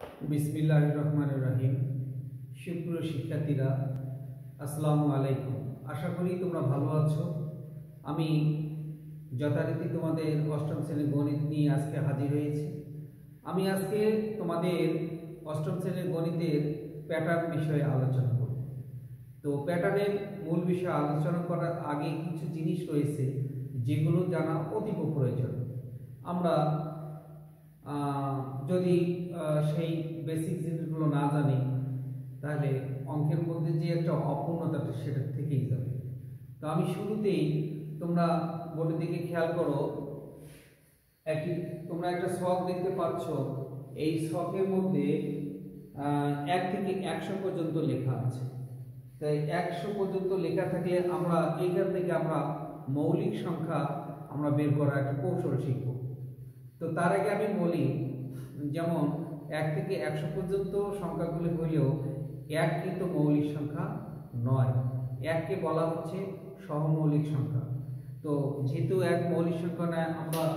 বিসমিল্লাহির রহমানির রহিম। সুপ্রিয় শিক্ষার্থীরা, আসসালামু আলাইকুম। আশা করি তোমরা ভালো আছো। আমি যথারীতি তোমাদের অষ্টম শ্রেণীর গণিত নিয়ে আজকে হাজির হয়েছি। আমি আজকে তোমাদের অষ্টম শ্রেণীর গণিতের প্যাটার্ন বিষয়ে আলোচনা করব। তো প্যাটার্নের মূল বিষয় আলোচনা করার আগে কিছু জিনিস রয়েছে যেগুলো জানা অতীব প্রয়োজন। আমরা যদি সেই বেসিক জিনিসগুলো না জানি তাহলে অঙ্কের মধ্যে যে একটা অপূর্ণতাটা সেটা থেকেই যাবে। তো আমি শুরুতেই তোমরা বোর্ডের দিকে খেয়াল করো, তোমরা একটা ছক দেখতে পাচ্ছ। এই ছকের মধ্যে 1 থেকে 100 পর্যন্ত লেখা আছে। তাই 100 পর্যন্ত লেখা থাকলে আমরা এইখান থেকে আমরা মৌলিক সংখ্যা আমরা বের করার একটা কৌশল শিখব। তো তার আগে আমি বলি, যেমন 1 থেকে 100 পর্যন্ত সংখ্যাগুলি হলেও 1 কিন্তু মৌলিক সংখ্যা নয়। 1কে বলা হচ্ছে সহমৌলিক সংখ্যা। তো যেহেতু 1 মৌলিক সংখ্যা নয়,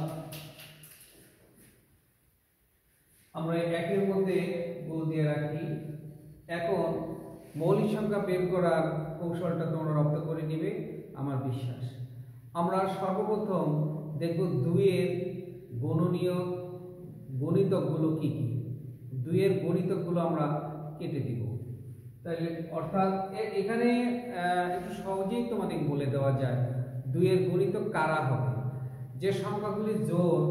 আমরা 1-এর মধ্যে গুণ দিয়ে রাখি। এখন মৌলিক সংখ্যা বের করার কৌশলটা তোমরা রপ্ত করে নেবে আমার বিশ্বাস। আমরা সর্বপ্রথম দেখব 2-এর গণিতকগুলো কি কি। 2-এর গণিতকগুলো আমরা কেটে দিব। তাহলে অর্থাৎ এখানে একটু সহজেই তোমাদের বলে দেওয়া যায় 2-এর গণিতক কারা হবে। যে সংখ্যাগুলি জোড়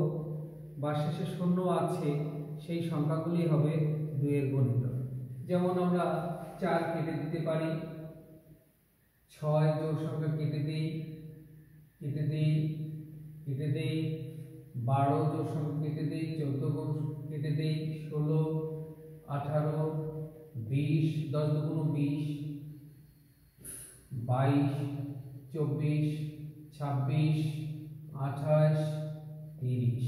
বা শেষে শূন্য আছে সেই সংখ্যাগুলি হবে 2-এর গণিতক। যেমন আমরা 4 কেটে দিতে পারি, 6 জোড় সংখ্যা কেটে দিই, 12 জোড় সংখ্যা কেটে দিই, 14 কেটে দিই, 16, 18, 20, 10 দুগুণ 20, 22, 24, 26, 28, 30,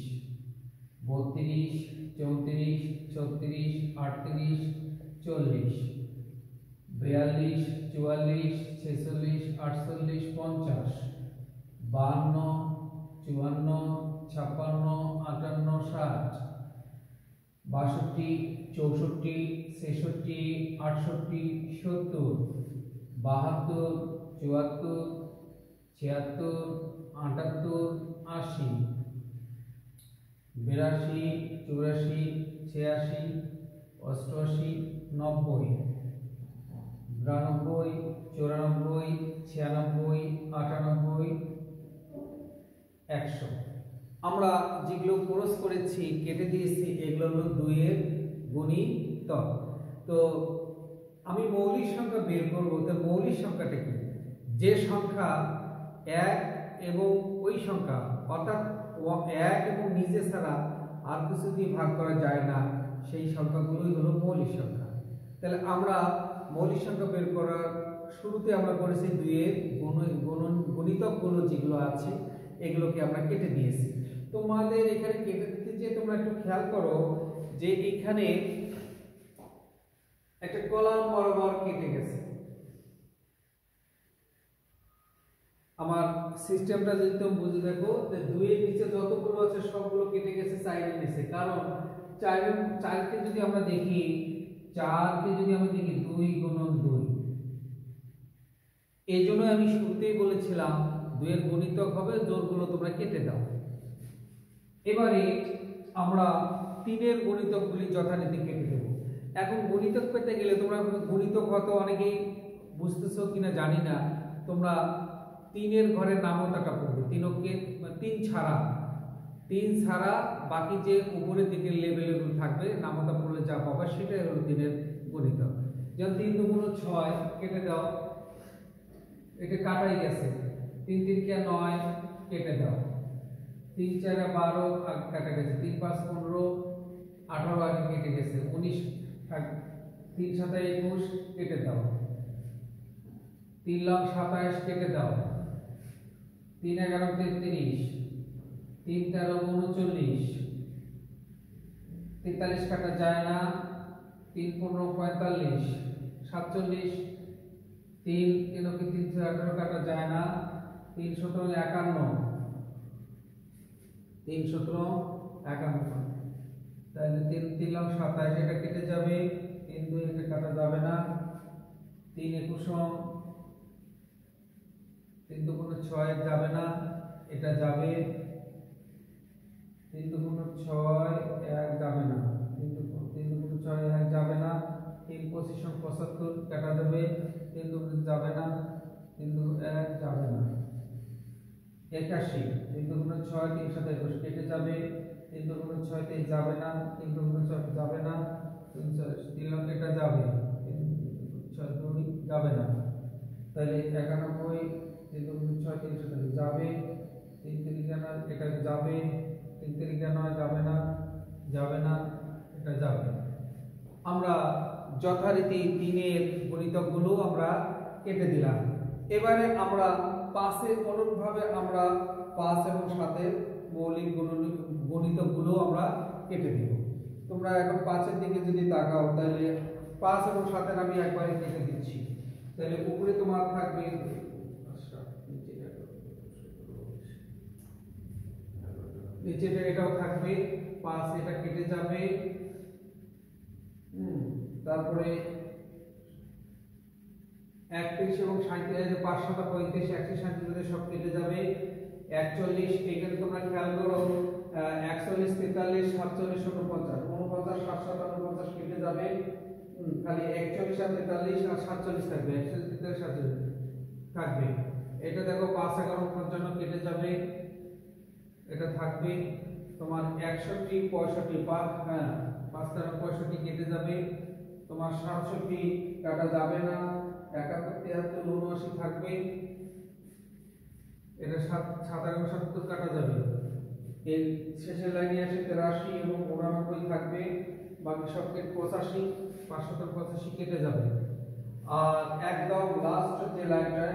32, 34, 36, 38, 40, 42, 44, 46, 48, 50, 52, 54, 56, 58, 60, 62, 64, 66, 68, 70, 72, 74, 76, 78, 80, 82, 84, 86, 88, 90, 92, 94, 96, 98, 100। আমরা যেগুলো ক্রস করেছি, কেটে দিয়েছি, এগুলো হলো 2-এর গণিতক। তো আমি মৌলিক সংখ্যা বের করব। তো মৌলিক সংখ্যাটা কি? যে সংখ্যা 1 এবং ওই সংখ্যা অর্থাৎ 1 এবং নিজে ছাড়া আর কিছু দিয়ে ভাগ করা যায় না, সেই সংখ্যাগুলোই হলো মৌলিক সংখ্যা। তাহলে আমরা মৌলিক সংখ্যা বের করার শুরুতে আমরা করেছি 2-এর গণিতকগুলো যেগুলো আছে এগুলোকে আমরা কেটে দিয়েছি। তোমাদের এখানে কেটে দিতে যে তোমরা একটু খেয়াল করো যে এখানে একটা কলাম বরাবর কেটে গেছে। আমার সিস্টেমটা যদি তুমি বুঝে দেখো, 2-এর নিচে যতগুলো আছে সবগুলো কেটে গেছে 4-এর নিচে। কারণ 4কে যদি আমরা দেখি 2 গুণন 2, এই জন্য আমি শুরুতেই বলেছিলাম 2-এর গণিতক হবে, জোড়গুলো তোমরা কেটে দাও। এবারে আমরা 3-এর গণিতকগুলি যথারীতি কেটে দেব। এখন গণিতক পেতে গেলে তোমরা গণিতক হয়তো অনেকেই বুঝতেছো কিনা জানি না, তোমরা 3-এর ঘরের নামতাটা পড়বে। 3 ছাড়া বাকি যে উপরের দিকের লেভেলগুলো থাকবে নামতা পড়লে যা পাবে সেটাই হলো 3-এর গণিতক। যেমন 3 দুগুণ 6 কেটে দাও, এটা কাটাই গেছে। 3 3 কে 9 কেটে দাও, 3 4 12 কাটা গেছে, 3 5 15, 18 আগে কেটে গেছে, 19 3 7 21 কেটে দাও, 3 লং 27 কেটে দাও, 3 11 33, 3 13 39, 43 কাটা যায় না, 3 15 45, 47, 3 3 18 কাটা যায় না, 3 17 51, 3 17 51। তাহলে 3 3 লং 27, এটা কেটে যাবে, 3 2 এটা কাটা যাবে না, 3 21 3 2 6 যাবে না, এটা যাবে, 3 2 6 1 যাবে না, 3 2 6 1 যাবে না, 3 25 75 কাটা যাবে, 3 2 যাবে না, 3 2 1 যাবে না, 81 3 2 6 3 7 21 কেটে যাবে, 3 2 6 3 যাবে না, 3 2 6 যাবে না, 3 লং এটা যাবে, 6 2 যাবে না, তাহলে 91 3 2 6 3 7 যাবে, 3 3 জানা এটা যাবে, 3 3 জানা যাবে না, যাবে না, এটা যাবে। আমরা যথারীতি 3 এর গুণিতকগুলো আমরা কেটে দিলাম। এবারে আমরা 5 এর অনুরূপভাবে আমরা 5 এবং 7 এর মৌলিক গুণিতকগুলো আমরা কেটে দেব। তোমরা এখন 5 এর দিকে যদি তাকাও তাহলে 5 এবং 7 এর আমি একবারে কেটে দিচ্ছি। তাহলে উপরে তোমার থাকবে নিচেটা এটাও থাকবে 5, এটা কেটে যাবে, তারপরে 31 এবং 37 535 137 সব কেটে যাবে, 41 এখানে তোমরা খেয়াল করো 41 43 47 49 49 60 49 কেটে যাবে, খালি 41 আর 43 আর 47 থাকবে, 41 43 47 থাকবে। এটা দেখো 5 11 55 কেটে যাবে, এটা থাকবে তোমার 61 65 হ্যাঁ 5 13 65 কেটে যাবে, তোমার 67 কাটা যাবে না, 71 73 79 থাকবে, এটা 57 70 কাটা যাবে, এর শেষের লাইনে আসে 83 এবং 89 থাকবে, বাকি সব কেটে 85 585 কেটে যাবে। আর একদম লাস্ট যে লাইনটা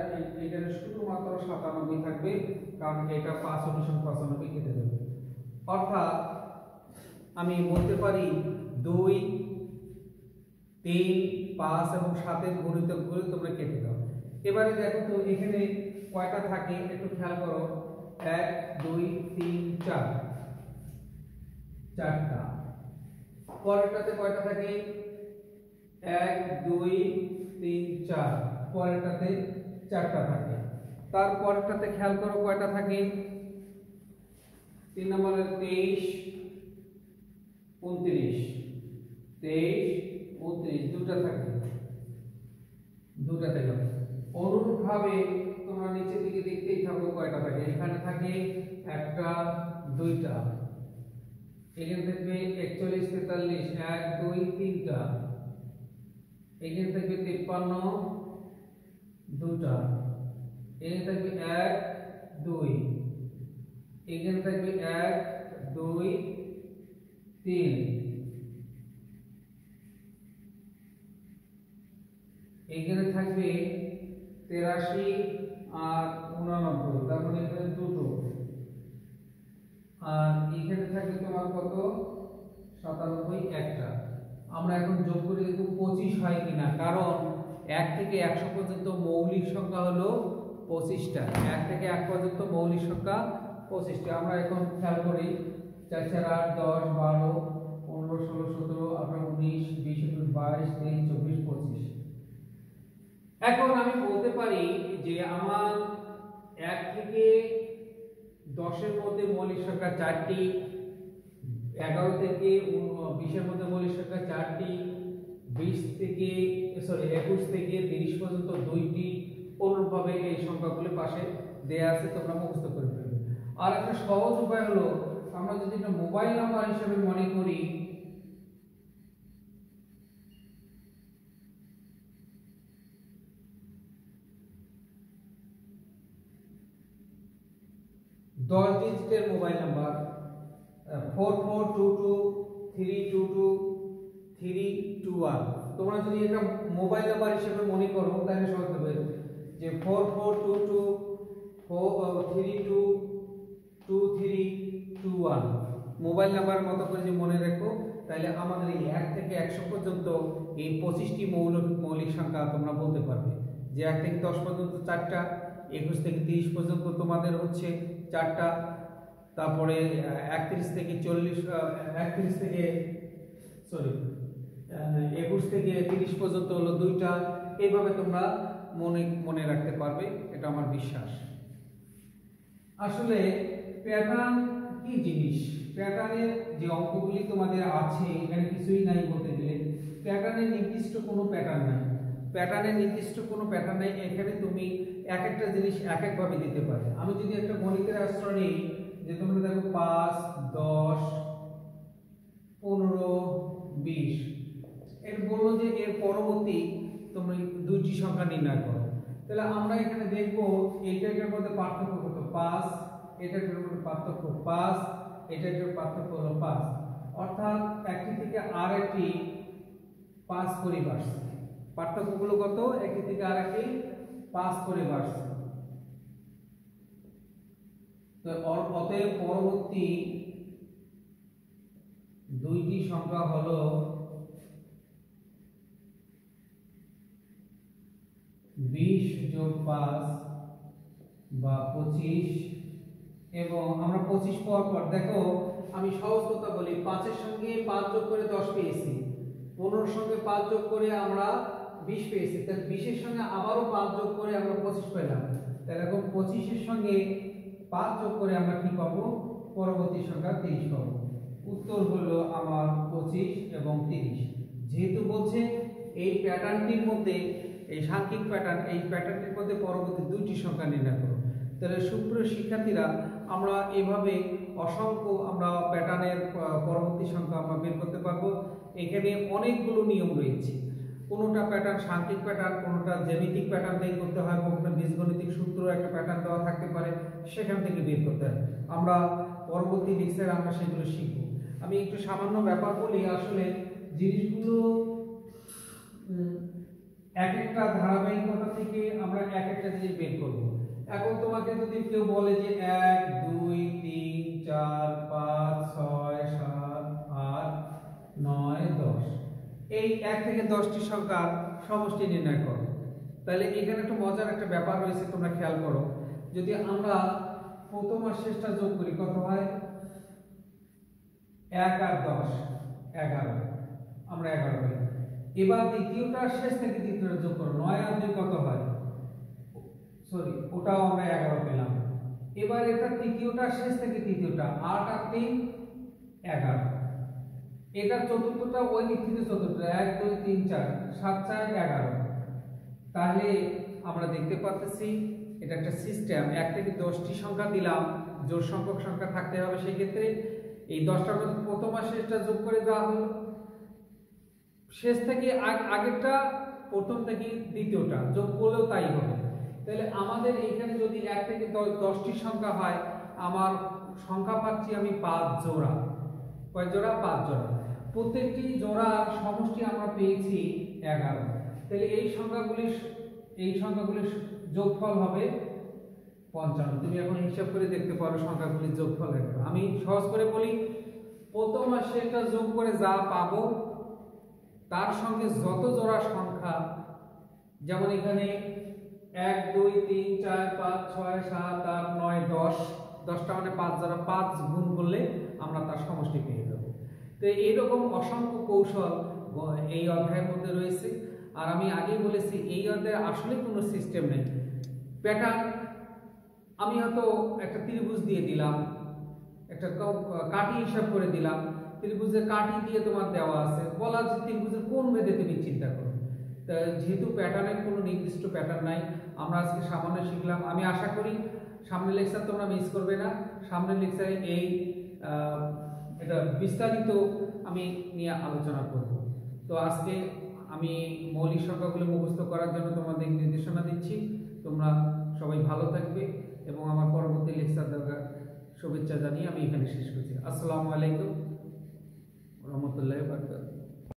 এখানে শুধুমাত্র 97 থাকবে, কারণ এটা 5 অনুসরণ 95 কেটে যাবে। অর্থাৎ আমি বলতে পারি 2 3 5 এবং 7 এর গুণিতকগুলো তোমরা কেটে দাও। এবারে দেখো তো এখানে কয়টা থাকে একটু খেয়াল করো, 1 2 3 4 চারটা। পরেরটাতে কয়টা থাকে, 1 2 3 4, পরেরটাতে 4টা থাকে। তারপরেরটাতে খেয়াল করো কয়টা থাকে, 3 নম্বরে 23 29 দুটো থাকে, দুটো থাকে। অনুরূপভাবে তোমরা নিচের দিকে দেখতেই থাকো কয়টা থাকে, এখানে থাকে একটা দুইটা, এখানে থাকবে 41 43 1 2 3টা, এখানে থাকবে 53 দুটা, এখানে থাকবে 1 2, এখানে থাকবে 1 2 3, এখানে থাকবে 83 আর 89, তার মানে এখানে দুটো, আর এখানে থাকবে তোমার কত 97 একটা। আমরা এখন যোগ করে দেখব 25 হয় কিনা, কারণ 1 থেকে 100 পর্যন্ত মৌলিক সংখ্যা হলো 25টা, 1 থেকে 1 পর্যন্ত মৌলিক সংখ্যা 25টা। আমরা এখন খেয়াল করি 4 4 8 10 12 15 16 17 18 19 20 21 22 23 24 25। এখন আমি বলতে পারি যে আমার 1 থেকে 10 এর মধ্যে মৌলিক সংখ্যা 4টি, 11 থেকে 20 এর মধ্যে মৌলিক সংখ্যা 4টি, 21 থেকে 30 পর্যন্ত 2টি। অনুরূপভাবে এই সংখ্যাগুলো পাশে দেয়া আছে, তোমরা মুখস্থ করে ফেলবে। আর একটা সহজ উপায় হলো, আমরা যদি এটা মোবাইল নাম্বার হিসেবে মনে করি, দশ ডিজিটের মোবাইল নাম্বার 4422322321। তোমরা যদি এটা মোবাইল নাম্বার হিসেবে মনে করো তাহলে সহজ হবে যে 4422322321 মোবাইল নাম্বার মতো করে যে মনে রাখো, তাহলে আমাদের এই 1 থেকে 100 পর্যন্ত এই 25টি মৌলিক সংখ্যা তোমরা বলতে পারবে। যে 1 থেকে 10 পর্যন্ত 4টা, 21 থেকে 30 পর্যন্ত তোমাদের হচ্ছে 4টা, তারপরে 31 থেকে 40 31 থেকে সরি 21 থেকে 30 পর্যন্ত হলো দুইটা। এইভাবে তোমরা মনে রাখতে পারবে, এটা আমার বিশ্বাস। আসলে প্যাটার্ন কি জিনিস, প্যাটার্নের যে অঙ্কগুলি তোমাদের আছে এখানে কিছুই নাই বলতে গেলে। প্যাটার্নের নির্দিষ্ট কোনো প্যাটার্ন নাই, প্যাটার্নের নির্দিষ্ট কোনো প্যাটার্ন নাই। এখানে তুমি এক একটা জিনিস এক একভাবে দিতে পারবে। আমি যদি একটা গণিতের আশ্রয় নিই, যে তোমরা দেখো 5, 10, 15, 20, এর বললো যে এর পরবর্তী তোমরা দুইটি সংখ্যা নির্ণয় করো। তাহলে আমরা এখানে দেখব এইটার মধ্যে পার্থক্য কত, 5, এটার মধ্যে পার্থক্য 5, এটার পার্থক্য হলো 5, অর্থাৎ একটি থেকে আরেকটি 5 করে বাড়ছে। পার্থক্যগুলো কত, একটি থেকে আরেকটি 5 করে বাড়ছে। তো অতএব পরবর্তী দুইটি সংখ্যা হলো 20 যোগ 5 বা 25, এবং আমরা 25 পর দেখো আমি সহজ কথা বলি, 5 এর সঙ্গে 5 যোগ করে 10 পেয়েছি, 15 এর সঙ্গে 5 যোগ করে আমরা 20 পেয়েছি, তাহলে 20 এর সঙ্গে আবারও 5 যোগ করে আমরা 25 পেলাম। তাহলে এখন 25 এর সঙ্গে 5 যোগ করে আমরা কি পাবো, পরবর্তী সংখ্যা 30 পাবো। উত্তর হলো আমার 25 এবং 30। যেহেতু বলছে এই প্যাটার্নটির মধ্যে, এই সাংখ্যিক প্যাটার্ন, এই প্যাটার্নটির মধ্যে পরবর্তী দুইটি সংখ্যা নির্ণয় করো। তাহলে সুপ্রিয় শিক্ষার্থীরা, আমরা এভাবে অসংখ্য আমরা প্যাটার্নের পরবর্তী সংখ্যা আমরা বের করতে পারবো। এখানে অনেকগুলো নিয়ম রয়েছে, কোনোটা প্যাটার্ন সাংখ্যিক প্যাটার্ন, কোনোটা জ্যামিতিক প্যাটার্ন দিয়ে করতে হয়, কোনোটা বীজগণিতিক সূত্র একটা প্যাটার্ন দেওয়া থাকতে পারে, সেখান থেকে বের করতে হয়। আমরা পরবর্তী লেকচারে আমরা সেগুলো শিখব। আমি একটু সামান্য ব্যাপার বলি, আসলে জিনিসগুলো এক একটা ধারাবাহিকতা থেকে আমরা এক একটা জিনিস বের করব। এখন তোমাকে যদি কেউ বলে যে 1, 2, 3, 4, 5, 6, 7, 8, 9, 10, এই 1 থেকে 10টি সংখ্যার সমষ্টি নির্ণয় করো, তাহলে এখানে একটা মজার একটা ব্যাপার রয়েছে, তোমরা খেয়াল করো। যদি আমরা প্রথম আর শেষটা যোগ করি, কত হয়, 1 আর 10, 11, আমরা 11 পাই। এবার দ্বিতীয়টা শেষ থেকে দ্বিতীয়টা যোগ করো, 9 আর 2 কত হয়, সরি ওটাও আমরা 11 পেলাম। এবার এটা তৃতীয়টা শেষ থেকে তৃতীয়টা, 8 আর 3 11, এটা চতুর্থটা ওই দিক থেকে চতুর্থটা, 1, 2, 3, 4, 7, 4, 11। তাহলে আমরা দেখতে পাচ্ছি এটা একটা সিস্টেম। 1 থেকে 10টি সংখ্যা দিলাম, জোড় সংখ্যক সংখ্যা থাকতে হবে, সেই ক্ষেত্রে এই 10টার মধ্যে প্রথম আর শেষটা যোগ করে দেওয়া হলো, শেষ থেকে আগেরটা প্রথম থেকে দ্বিতীয়টা যোগ করলেও তাই হবে। তাহলে আমাদের এখানে যদি 1 থেকে 10টি সংখ্যা হয়, আমার সংখ্যা পাচ্ছি আমি 5 জোড়া। কয় জোড়া, 5 জোড়া। প্রত্যেকটি জোড়ার সমষ্টি আমরা পেয়েছি 11। তাহলে এই সংখ্যাগুলির যোগফল হবে 55। তুমি এখন হিসাব করে দেখতে পারো সংখ্যাগুলির যোগফল হবে। আমি সহজ করে বলি, প্রথম আর শেষটা যোগ করে যা পাবো তার সঙ্গে যত জোড়া সংখ্যা, যেমন এখানে 1, 2, 3, 4, 5, 6, 7, 8, 9, 10, 10টা মানে 5 জোড়া, 5 গুণ করলে আমরা তার সমষ্টি পেয়ে যাব। তো এইরকম অসংখ্য কৌশল এই অধ্যায়ের মধ্যে রয়েছে। আর আমি আগেই বলেছি এই অধ্যায়ে আসলে কোনো সিস্টেম নেই, প্যাটার্ন। আমি হয়তো একটা ত্রিভুজ দিয়ে দিলাম, একটা কাটি হিসাব করে দিলাম, ত্রিভুজের কাটি দিয়ে তোমার দেওয়া আছে, বলা যে ত্রিভুজের কোন ভেদে তুমি চিন্তা করো। যেহেতু প্যাটার্নের কোনো নির্দিষ্ট প্যাটার্ন নাই, আমরা আজকে সামান্য শিখলাম। আমি আশা করি সামনের লেকচার তোমরা মিস করবে না। সামনের লেকচারে এটা বিস্তারিত আমি নিয়ে আলোচনা করব। তো আজকে আমি মৌলিক সংখ্যাগুলো মুখস্থ করার জন্য তোমাদের নির্দেশনা দিচ্ছি। তোমরা সবাই ভালো থাকবে এবং আমার পরবর্তী লেকচার দেওয়ার শুভেচ্ছা জানিয়ে আমি এখানে শেষ করছি। আসসালামু আলাইকুম ওয়া রাহমাতুল্লাহি ওয়া বারাকাতুহু।